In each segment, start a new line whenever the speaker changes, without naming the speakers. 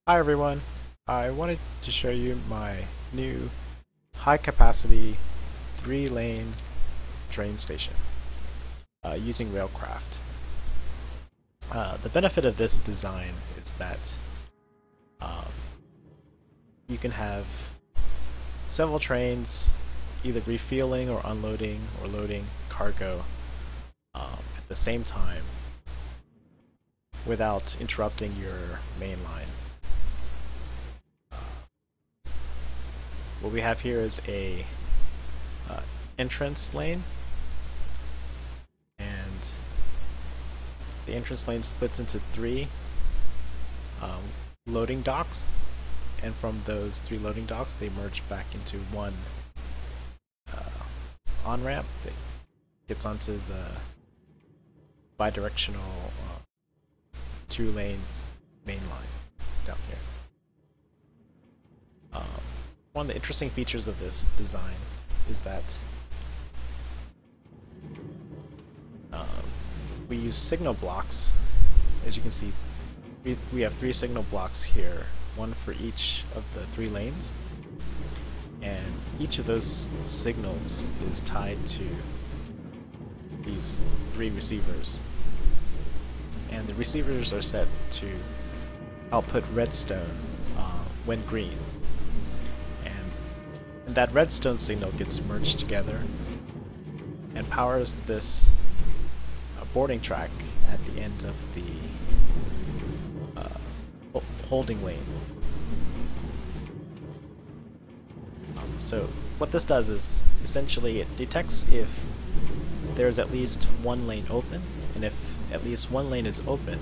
Hi everyone, I wanted to show you my new high capacity 3-lane train station using Railcraft. The benefit of this design is that you can have several trains either refueling or unloading or loading cargo at the same time without interrupting your main line. What we have here is a entrance lane, and the entrance lane splits into three loading docks, and from those three loading docks they merge back into one on-ramp that gets onto the bidirectional 2-lane main line down here. One of the interesting features of this design is that we use signal blocks. As you can see, we have 3 signal blocks here, one for each of the 3 lanes, and each of those signals is tied to these 3 receivers, and the receivers are set to output redstone when green. And that redstone signal gets merged together and powers this boarding track at the end of the holding lane. So what this does is essentially it detects if there's at least one lane open, and if at least one lane is open,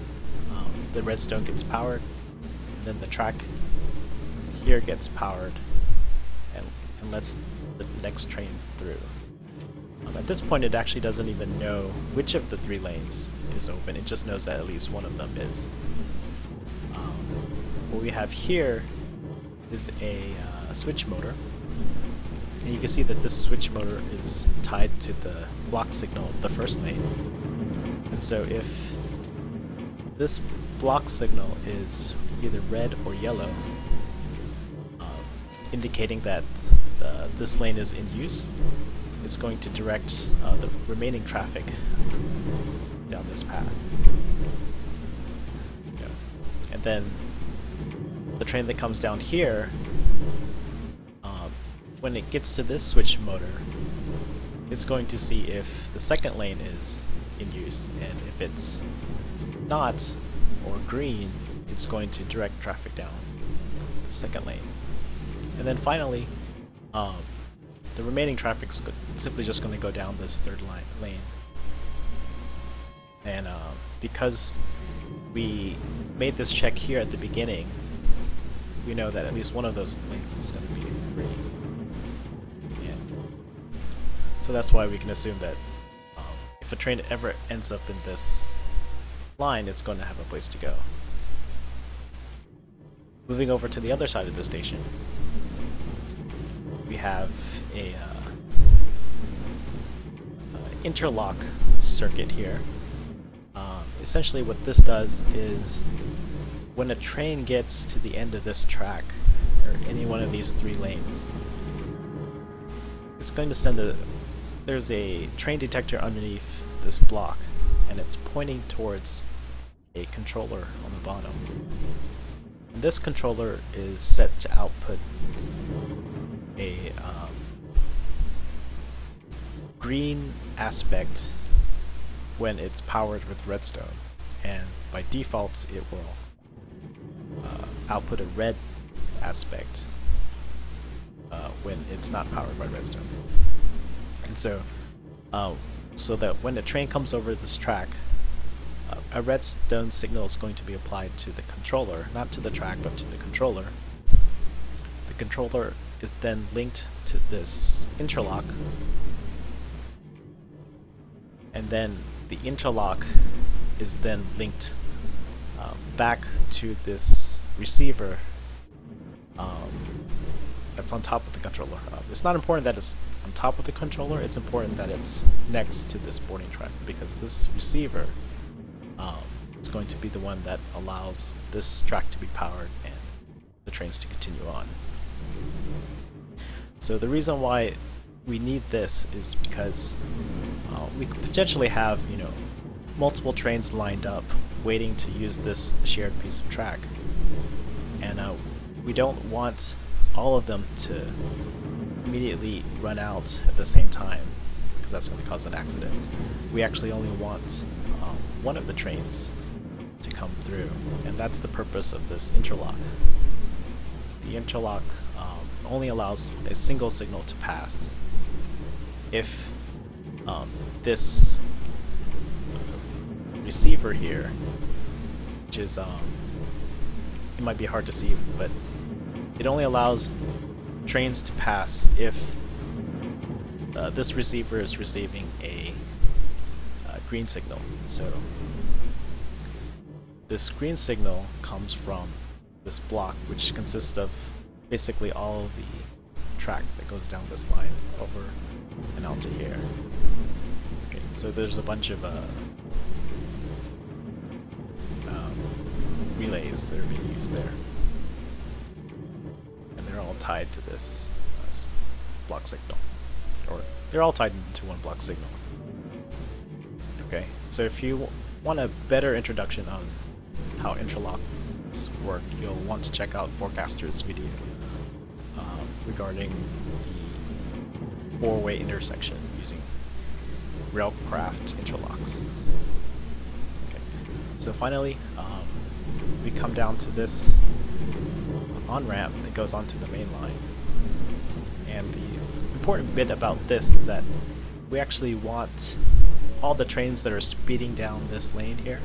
the redstone gets powered, and then the track here gets powered and lets the next train through. At this point it actually doesn't even know which of the 3 lanes is open, it just knows that at least one of them is. What we have here is a switch motor, and you can see that this switch motor is tied to the block signal of the first lane. And so if this block signal is either red or yellow, indicating that this lane is in use, it's going to direct the remaining traffic down this path. And then the train that comes down here, when it gets to this switch motor, it's going to see if the second lane is in use, and if it's not, or green, it's going to direct traffic down the second lane. And then finally, the remaining traffic's simply just going to go down this third lane. And because we made this check here at the beginning, we know that at least one of those lanes is going to be free. And so that's why we can assume that if a train ever ends up in this line, it's going to have a place to go. Moving over to the other side of the station, we have a interlock circuit here. Essentially what this does is when a train gets to the end of this track, or any one of these 3 lanes, it's going to send there's a train detector underneath this block, and it's pointing towards a controller on the bottom. And this controller is set to output a green aspect when it's powered with redstone, and by default it will output a red aspect when it's not powered by redstone. And so so that when the train comes over this track, a redstone signal is going to be applied to the controller, not to the track but to the controller. The controller is then linked to this interlock, and then the interlock is then linked back to this receiver that's on top of the controller. It's not important that it's on top of the controller, it's important that it's next to this boarding track, because this receiver is going to be the one that allows this track to be powered and the trains to continue on. So the reason why we need this is because we could potentially have, you know, multiple trains lined up waiting to use this shared piece of track, and we don't want all of them to immediately run out at the same time, because that's going to cause an accident. We actually only want one of the trains to come through, and that's the purpose of this interlock. The interlock only allows a single signal to pass. If this receiver here, which is, it might be hard to see, but it only allows trains to pass if this receiver is receiving a green signal. So this green signal comes from this block, which consists of basically all of the track that goes down this line over and out to here. Okay, so there's a bunch of relays that are being used there, and they're all tied to this block signal, or they're all tied into one block signal. Okay, so if you want a better introduction on how interlocks work, you'll want to check out Forecaster's video regarding the four-way intersection using Railcraft interlocks. Okay, so finally, we come down to this on-ramp that goes onto the main line, and the important bit about this is that we actually want all the trains that are speeding down this lane here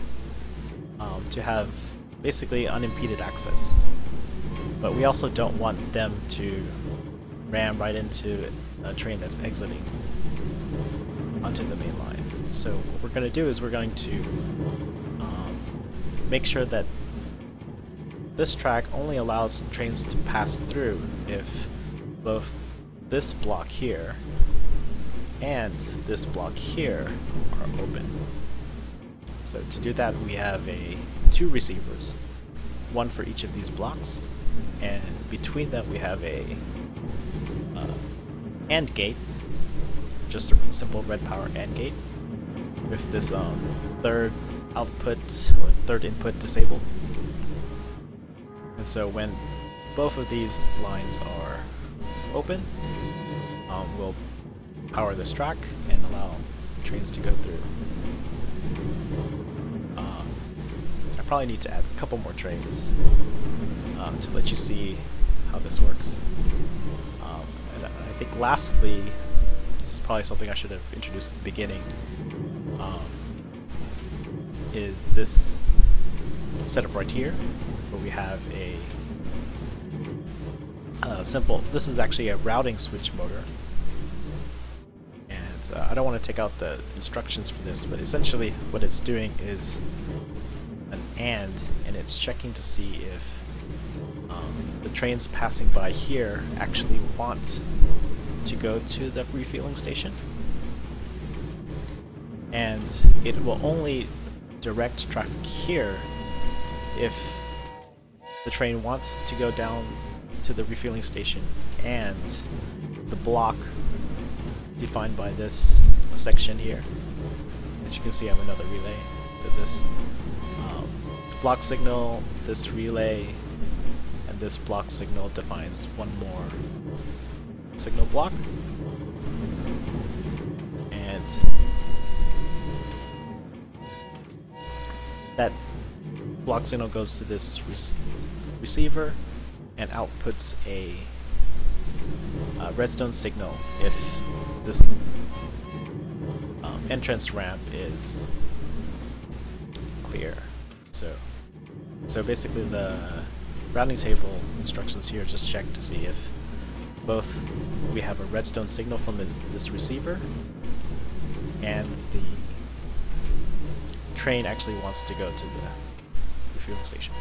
to have basically unimpeded access, but we also don't want them to ram right into a train that's exiting onto the main line. So what we're going to do is we're going to make sure that this track only allows trains to pass through if both this block here and this block here are open. So to do that, we have two receivers, one for each of these blocks, and between them we have a AND gate, just a simple RedPower AND gate with this third output or third input disabled. And so when both of these lines are open, we'll power this track and allow the trains to go through. I probably need to add a couple more trains to let you see how this works. And I think lastly, this is probably something I should have introduced at the beginning, is this setup right here, where we have a simple, this is actually a routing switch motor. And I don't want to take out the instructions for this, but essentially what it's doing is an and it's checking to see if the trains passing by here actually want to go to the refueling station. And it will only direct traffic here if the train wants to go down to the refueling station and the block defined by this section here. As you can see, I have another relay to this block signal, this relay, and this block signal defines one more signal block. And that block signal goes to this receiver and outputs a redstone signal if this entrance ramp is clear. So basically the routing table instructions here just check to see if both we have a redstone signal from this receiver and the train actually wants to go to the refueling station.